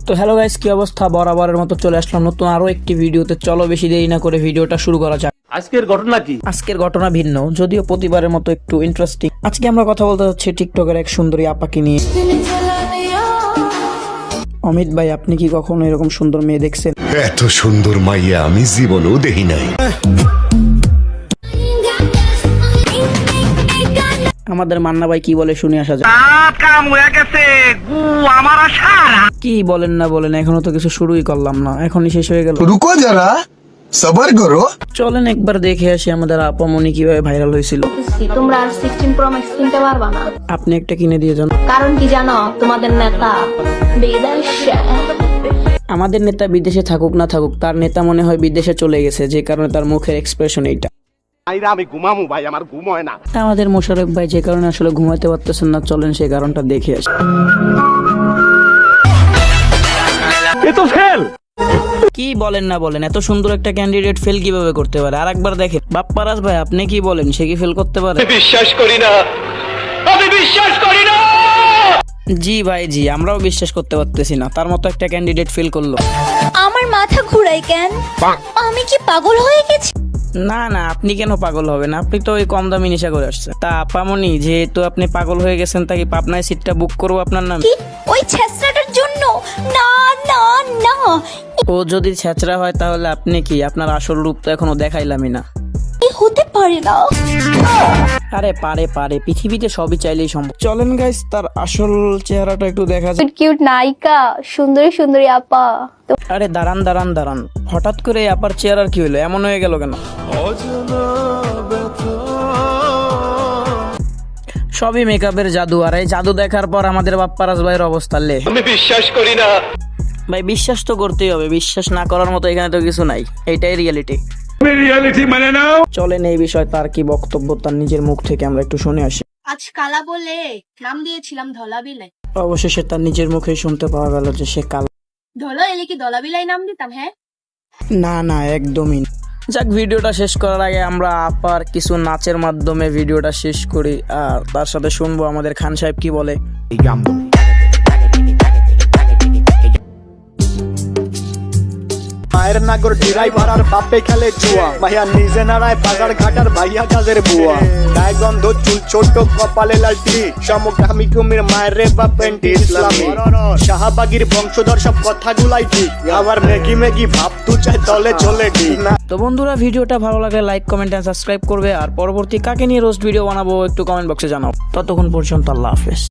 তো hello guys, কি অবস্থা? বরাবরের মতো চলে আসলাম নতুন আরো একটি ভিডিওতে। চলো বেশি দেরি না করে ভিডিওটা শুরু করা যাক। আজকের ঘটনা কি? আজকের ঘটনা ভিন্ন, যদিও প্রতিবারের মতো একটু ইন্টারেস্টিং। আজকে আমরা কথা বলতে যাচ্ছি টিকটকের এক সুন্দরী আপাকে নিয়ে। অমিত ভাই, আপনি কি কখনো এরকম সুন্দর মেয়ে দেখছেন? এত সুন্দর মাইয়া আমি জীবনেও দেখি নাই। আমাদের মান্না ভাই কি বলে শুনে আসা যায়। কি বলেন না বলেন, এখনো তো কিছু শুরুই করলাম না, এখনই শেষ হয়ে গেল। রুকো যারা, সবার করো। চলেন একবার দেখে আসি আমাদের আপামনি কিভাবে ভাইরাল হয়েছিল। তোমরা আর 16 Pro Max কিনতে পারবা না। আপনি একটা কিনে দিয়ে যান। কারণ কি জানো? তোমাদের নেতা বিদেশে। আমাদের নেতা বিদেশে থাকুক না থাকুক, তার নেতা মনে হয় বিদেশে চলে গেছে, যে কারণে তার মুখের এক্সপ্রেশন এইটা। আমি ঘুমামু ভাই, আমার ঘুম হয় না। আমাদের মোশাররফ ভাই যে কারণে আসলে ঘুমাতে পারতেছেন না, চলেন সেই কারণটা দেখে আসি। এ তো ফেল। কি বলেন না বলেন, এত সুন্দর একটা ক্যান্ডিডেট ফেল কিভাবে করতে পারে? আর একবার দেখেন। বাপ্পারাজ ভাই, আপনি কি বলেন, সে কি ফেল করতে পারে? বিশ্বাস করি না, আমি বিশ্বাস করি না। জি ভাই জি, আমরাও বিশ্বাস করতে পারতেছি না, তার মতো একটা ক্যান্ডিডেট ফেল করলো। আমার মাথা ঘুরায় কেন? আমি কি পাগল হয়ে গেছি? না না, আপনি কেন পাগল হবেন? আপনি তো ওই কম দামি নেশা করে আসছেন। তা আপামনি, যেহেতু আপনি পাগল হয়ে গেছেন, তাকে পাবনায় সিটটা বুক করবো আপনার নামে। কি ওই ছেঁচড়াটার জন্য? না না না, ও যদি ছেঁচড়া হয় তাহলে আপনি কি? আপনার আসল রূপ তো এখনো দেখাইলামই না। এই হতে পারে না। আরে পারে পারে, পৃথিবীতে সবই চাইলেই সম্ভব। চলেন গাইস, তার আসল চেহারাটা একটু দেখা যায়। কিউট নায়িকা, সুন্দরী সুন্দরী আপা। আরে দাঁড়ান দাঁড়ান দাঁড়ান, হঠাৎ করে আপার চেহারার কি হলো? এমন হয়ে গেল কেন? সবই মেকআপের জাদু, আর এই জাদু দেখার পর আমাদের বাপ্পারাজ ভাইয়ের অবস্থা লে। আমি বিশ্বাস করি না ভাই, বিশ্বাস তো করতেই হবে, বিশ্বাস না করার মতো এখানে তো কিছু নাই, এইটাই রিয়েলিটি। রিয়ালিটি মানে নাও। চলেন এই বিষয়ে তার কি বক্তব্য, তার নিজের মুখ থেকে আমরা একটু শুনে আসি। আজ কালা বলে নাম দিয়েছিলাম ধলাবিলাই। অবশেষে তার নিজের মুখেই শুনতে পাওয়া গেল যে সে কাল। ধলা এলে কি ধলাবিলাই নাম দিতাম? হ্যাঁ, না না, একদমই না। যাক, ভিডিওটা শেষ করার আগে আমরা আপার কিছু নাচের মাধ্যমে ভিডিওটা শেষ করি, আর তার সাথে শুনবো আমাদের খান সাহেব কি বলে। মায়ের নাগর ড্রাইভার আর বাপে খেলে জুয়া, ভাইয়া নিজে নাড়ায় বাজার ঘাটার ভাইয়া কাজের বুয়া, গায়ে গন্ধ চুল ছোট কপালে লালটি, সমকামী কুমির মায়ের রে বা পেন্টি ইসলামী, শাহবাগীর বংশধর সব কথাগুলাই ঠিক, আবার মেগি মেগি ভাব তু চাই তলে চলে ঠিক না। তো বন্ধুরা, ভিডিওটা ভালো লাগলে লাইক কমেন্ট এন্ড সাবস্ক্রাইব করবে, আর পরবর্তী কাকে নিয়ে রোস্ট ভিডিও বানাবো একটু কমেন্ট বক্সে জানাও। ততক্ষণ পর্যন্ত আল্লাহ হাফেজ।